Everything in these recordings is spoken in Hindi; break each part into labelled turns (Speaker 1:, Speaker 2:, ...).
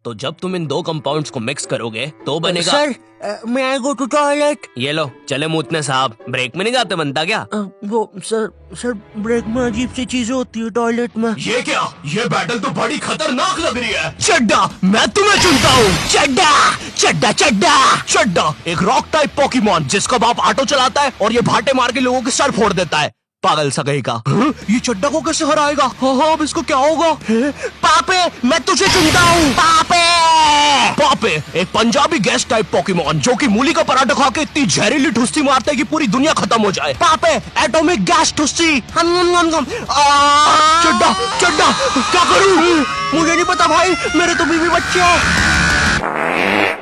Speaker 1: तो जब तुम इन दो कंपाउंड्स को मिक्स करोगे तो बनेगा।
Speaker 2: सर, मैं आई गो टू टॉयलेट।
Speaker 1: ये लो चले मूतने साहब, ब्रेक में नहीं जाते बनता क्या?
Speaker 2: वो सर ब्रेक में अजीब सी चीजें होती है टॉयलेट में।
Speaker 1: ये क्या? ये बैटल तो बड़ी खतरनाक लग रही है। चड्डा, मैं तुम्हें चुनता हूँ। चड्डा चड्डा चड्डा चड्डा एक रॉक टाइप पोकेमॉन जिसका बाप ऑटो चलाता है और ये भाटे मार के लोगों के सर फोड़ देता है। पागल सा कहीं का। ये चड्डा को कैसे हराएगा? हाँ, अब इसको क्या होगा? पापे, मैं तुझे चुनता हूँ। पापे पापे एक पंजाबी गैस टाइप पोकेमॉन जो कि मूली का पराठा खा के इतनी जहरीली ठुस्सी मारता है कि पूरी दुनिया खत्म हो जाए। पापे एटॉमिक गैस ठुस्सी। चड्डा चड्डा क्या करूँ? मुझे नहीं पता भाई, मेरे तो बीवी बच्चे हैं।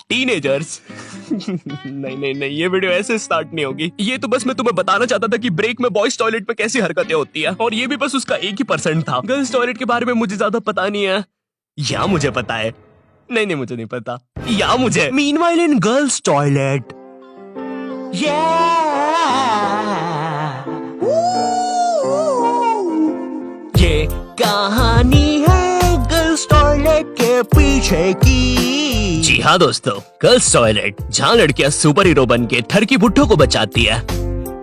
Speaker 1: टीनेजर्स। नहीं, ये वीडियो ऐसे स्टार्ट नहीं होगी। ये तो बस मैं तुम्हें बताना चाहता था कि ब्रेक में बॉयज टॉयलेट में कैसी हरकतें होती है, और ये भी बस उसका 1% था। गर्ल्स टॉयलेट के बारे में मुझे ज्यादा पता नहीं है, या मुझे पता है? नहीं, मुझे नहीं पता, या मुझे। मीनवाइल इन गर्ल्स टॉयलेट, ये कहानी है गर्ल्स टॉयलेट के पीछे की। जी हाँ दोस्तों, गर्ल्स टॉयलेट जहाँ लड़कियाँ सुपर हीरो बन के थर की बुड्ढों को बचाती है।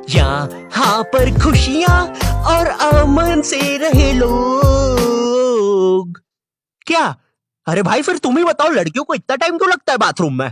Speaker 1: यहाँ पर खुशियाँ और अमन से रहे लोग। क्या? अरे भाई फिर तुम ही बताओ, लड़कियों को इतना टाइम क्यों लगता है बाथरूम में?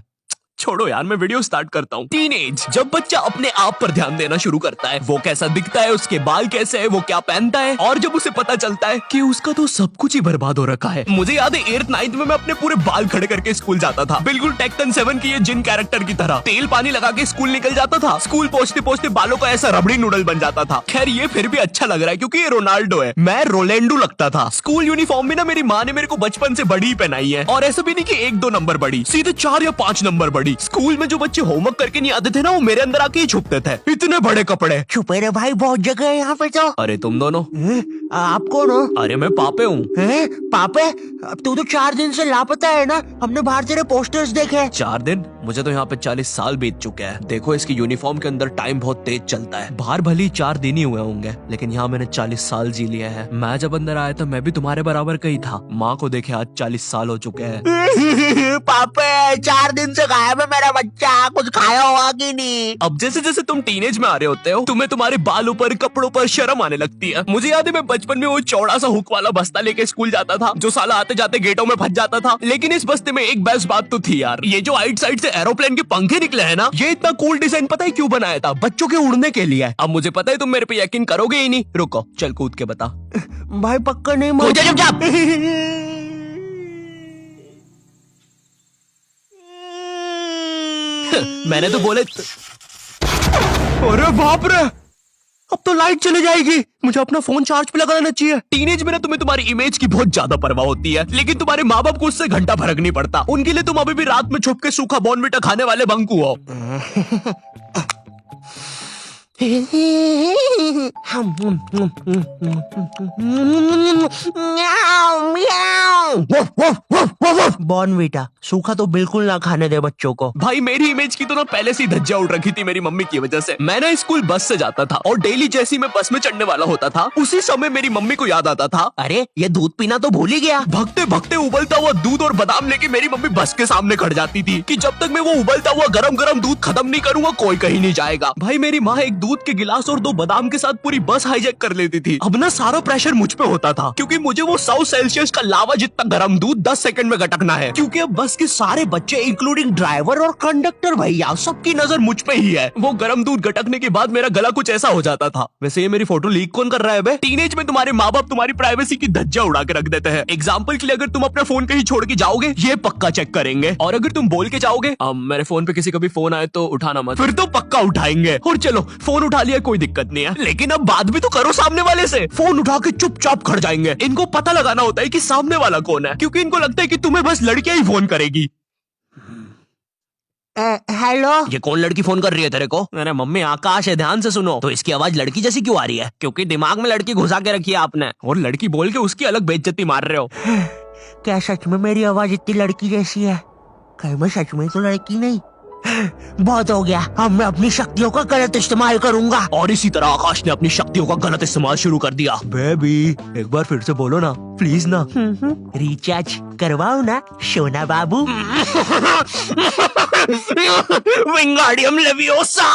Speaker 1: छोड़ो यार, मैं वीडियो स्टार्ट करता हूँ। टीनेज, जब बच्चा अपने आप पर ध्यान देना शुरू करता है, वो कैसा दिखता है, उसके बाल कैसे है, वो क्या पहनता है, और जब उसे पता चलता है कि उसका तो सब कुछ ही बर्बाद हो रखा है। मुझे याद है 8th 9th में मैं अपने पूरे बाल खड़े करके स्कूल जाता था, बिल्कुल टेक्टन 7 की ये जिन कैरेक्टर की तरह। तेल पानी लगा के स्कूल निकल जाता था। स्कूल पहुंचते पहुंचते बालों का ऐसा रबड़ी नूडल बन जाता था। खैर ये फिर भी अच्छा लग रहा है क्योंकि ये रोनाल्डो है, मैं रोलेंडो लगता था। स्कूल यूनिफॉर्म भी ना मेरी माँ ने मेरे को बचपन से बड़ी पहनाई है, और ऐसा भी नहीं कि 1-2 नंबर बड़ी, सीधे 4 या 5 नंबर बड़ी। स्कूल में जो बच्चे होमवर्क करके नहीं आते थे ना, वो मेरे अंदर आके ही छुपते थे। इतने बड़े कपड़े।
Speaker 2: छुपे रे भाई, बहुत जगह है यहाँ पे तो।
Speaker 1: अरे तुम दोनों?
Speaker 2: आप कौन हो?
Speaker 1: अरे मैं पापे हूँ।
Speaker 2: पापे? अब तू तो 4 दिन से लापता है ना, हमने बाहर तेरे पोस्टर्स देखे।
Speaker 1: 4 दिन? मुझे तो यहाँ पे 40 साल बीत चुके हैं। देखो इसकी यूनिफॉर्म के अंदर टाइम बहुत तेज चलता है। बाहर भली 4 दिन ही हुए होंगे, लेकिन यहाँ मैंने 40 साल जी लिए हैं। मैं जब अंदर आया था मैं भी तुम्हारे बराबर का ही था। माँ को देखे आज 40 साल हो चुके हैं।
Speaker 2: पापे 4 दिन से गायब है मेरा बच्चा, कुछ खाया होगा कि नहीं?
Speaker 1: अब जैसे जैसे तुम टीनेज में आ रहे होते हो, तुम्हें तुम्हारे बालों पर, कपड़ों पर शर्म आने लगती है। मुझे याद है मैं बचपन में वो चौड़ा सा हुक वाला बस्ता लेके स्कूल जाता था, जो साला आते जाते गेटों में फंस जाता था। लेकिन इस बस्ते में एक बेस्ट बात तो थी यार, ये जो आइट साइड से एरोप्लेन के पंखे निकले हैं ना, ये इतना कूल डिजाइन पता है क्यों बनाया था? बच्चों के उड़ने के लिए। अब मुझे पता है तुम मेरे पे यकीन करोगे ही नहीं। रुको, चल कूद के बता।
Speaker 2: भाई पक्का नहीं?
Speaker 1: मैंने तो बोले अरे बाप रे, अब तो लाइट चली जाएगी। मुझे अपना फोन चार्ज पे लगाना चाहिए। टीनेज में ना तुम्हें तुम्हारी इमेज की बहुत ज्यादा परवाह होती है, लेकिन तुम्हारे माँ बाप को उससे घंटा फर्क नहीं पड़ता। उनके लिए तुम अभी भी रात में छुप के सूखा बॉर्नविटा खाने वाले बंकू हो।
Speaker 2: बॉर्नविटा सूखा तो बिल्कुल ना खाने दे बच्चों को।
Speaker 1: भाई मेरी इमेज की तो ना पहले से ही धज्जियां उड़ रखी थी मेरी मम्मी की वजह से। मैं ना स्कूल बस से जाता था, और डेली जैसी मैं बस में चढ़ने वाला होता था, उसी समय मेरी मम्मी को याद आता था,
Speaker 2: अरे ये दूध पीना तो भूल ही गया।
Speaker 1: भगते भगते उबलता हुआ दूध और बादाम लेके मेरी मम्मी बस के सामने खड़ जाती थी कि जब तक मैं वो उबलता हुआ गरम गरम दूध खत्म नहीं करूंगा कोई कहीं नहीं जाएगा। भाई मेरी माँ एक दूध के गिलास और 2 बादाम के साथ पूरी बस हाईजैक कर लेती थी। अब ना सारा प्रेशर मुझ पे होता था, क्योंकि मुझे वो 100 सेल्सियस का लावा जितना गर्म दूध 10 सेकंड में गटकना है। क्योंकि अब बस के सारे बच्चे इंक्लूडिंग ड्राइवर और कंडक्टर भैया सबकी नजर मुझ पे ही है। वो गर्म दूध गटकने के बाद मेरा गला कुछ ऐसा हो जाता था। वैसे ये मेरी फोटो लीक कौन कर रहा है बे? टीनेज में तुम्हारे माँ बाप तुम्हारी प्राइवेसी की धज्जियां उड़ा के रख देते हैं। एग्जाम्पल के लिए अगर तुम अपना फोन कहीं छोड़ के जाओगे, ये पक्का चेक करेंगे, और अगर तुम बोल के जाओगे मेरे फोन पे किसी का भी फोन आए तो उठाना मत, फिर तो पक्का उठाएंगे। और चलो फोन उठा लिया कोई दिक्कत नहीं है, लेकिन अब बात भी तो करो सामने वाले से। फोन उठा के चुपचाप खड़ जाएंगे। इनको पता लगाना होता है कि सामने वाला कौन है, क्योंकि इनको लगता है कि तुम्हें बस लड़कियां ही फोन करेगी।
Speaker 2: हेलो,
Speaker 1: ये कौन लड़की फोन कर रही है तेरे को? अरे मम्मी आकाश है, ध्यान से सुनो। तो इसकी आवाज लड़की जैसी क्यों आ रही है? क्योंकि दिमाग में लड़की घुसा के रखी है आपने, और लड़की बोल के उसकी अलग बेइज्जती मार रहे हो।
Speaker 2: क्या सच में मेरी आवाज इतनी लड़की जैसी है? कहीं मैं सच में तो लड़की नहीं? बहुत हो गया, अब मैं अपनी शक्तियों का गलत इस्तेमाल करूंगा।
Speaker 1: और इसी तरह आकाश ने अपनी शक्तियों का गलत इस्तेमाल शुरू कर दिया। बेबी एक बार फिर से बोलो ना प्लीज ना।
Speaker 2: रिचार्ज करवाओ ना सोना बाबू।
Speaker 1: विंगाडियम लेवियोसा।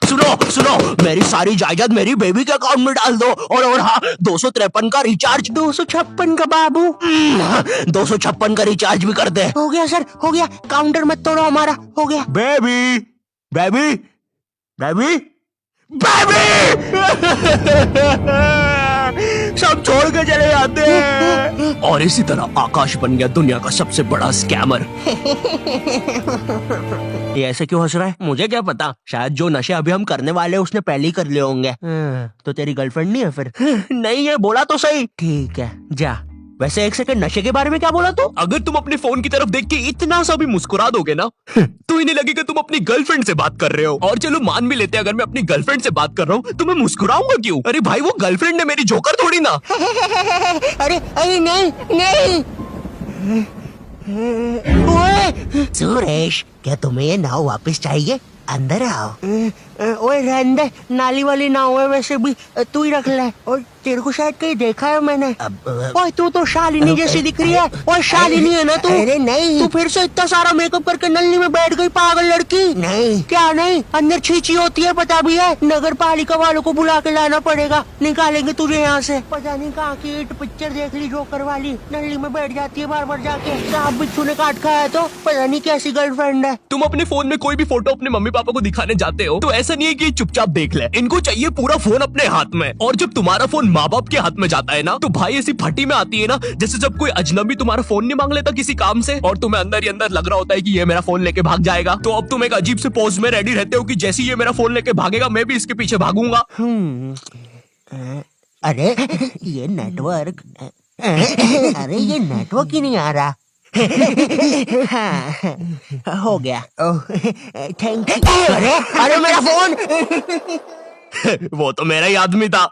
Speaker 1: सुनो सुनो, मेरी सारी जायदाद मेरी बेबी के अकाउंट में डाल दो। और हाँ, 253 का रिचार्ज।
Speaker 2: 256 का बाबू।
Speaker 1: 256 का रिचार्ज भी कर दे।
Speaker 2: हो गया सर, हो गया, काउंटर मत तोड़ो हमारा, हो गया।
Speaker 1: Baby baby baby baby. सब छोड़ के चले जाते हैं। और इसी तरह आकाश बन गया दुनिया का सबसे बड़ा स्कैमर।
Speaker 2: ये ऐसे क्यों हंस रहा है? मुझे क्या पता, शायद जो नशे अभी हम करने वाले हैं उसने पहले ही कर लिए होंगे। तो तेरी गर्लफ्रेंड नहीं है फिर?
Speaker 1: नहीं है, बोला तो सही।
Speaker 2: ठीक है जा। वैसे एक सेकंड, नशे के बारे में क्या बोला तू?
Speaker 1: अगर तुम अपने फोन की तरफ देख के इतना सा भी मुस्कुरा दोगे ना तो इन्हें लगेगा तुम अपनी गर्लफ्रेंड से बात कर रहे हो। और चलो मान भी लेते हैं अगर मैं अपनी गर्लफ्रेंड से बात कर रहा हूँ तो मैं मुस्कुराऊंगा क्यों? अरे भाई वो गर्लफ्रेंड है मेरी, जोकर थोड़ी ना।
Speaker 2: अरे अरे नहीं नहीं। ओए सुरेश, क्या तुम्हें ये नाव वापस चाहिए? अंदर आओ। ओए रहने दे, नाली वाली नाव है वैसे भी, तू ही रख ले। और तेरे को शायद कहीं देखा है मैंने। ओए तू तो शालिनी जैसी दिख रही है। ओए शालिनी है ना तू? अरे नहीं, तू फिर से इतना सारा मेकअप करके नल्ली में बैठ गई पागल लड़की। नहीं क्या नहीं, अंदर छींची होती है पता भी है। नगर पालिका वालों को बुला के लाना पड़ेगा, निकालेंगे तुझे यहाँ से। पता नहीं कहाँ की हिट पिक्चर देख ली जोकर वाली, नल्ली में बैठ जाती है बार बार जाके। सांप बिच्छू ने काट खाया तो पता नहीं कैसी गर्लफ्रेंड है।
Speaker 1: तुम अपने फोन में कोई भी फोटो अपने मम्मी पापा को दिखाने जाते हो तो ऐसा नहीं है कि चुपचाप देख ले, इनको चाहिए पूरा फोन अपने हाथ में। और जब तुम्हारा फोन माँ बाप के हाथ में जाता है ना तो भाई ऐसी फटी में आती है ना, जैसे जब कोई अजनबी तुम्हारा फोन नहीं मांग लेता किसी काम से और तुम्हें अंदर ही अंदर लग रहा होता है कि ये मेरा फोन लेके भाग जाएगा। तो अब तुम एक अजीब से पोज में रेडी रहते हो कि जैसे ये मेरा फोन लेके भागेगा मैं भी इसके पीछे भागूंगा।
Speaker 2: अरे ये नेटवर्क, अरे ये नेटवर्क ही नहीं आ रहा। हाँ, हो गया। Thank you. अरे अरे मेरा फोन।
Speaker 1: वो तो मेरा ही आदमी था।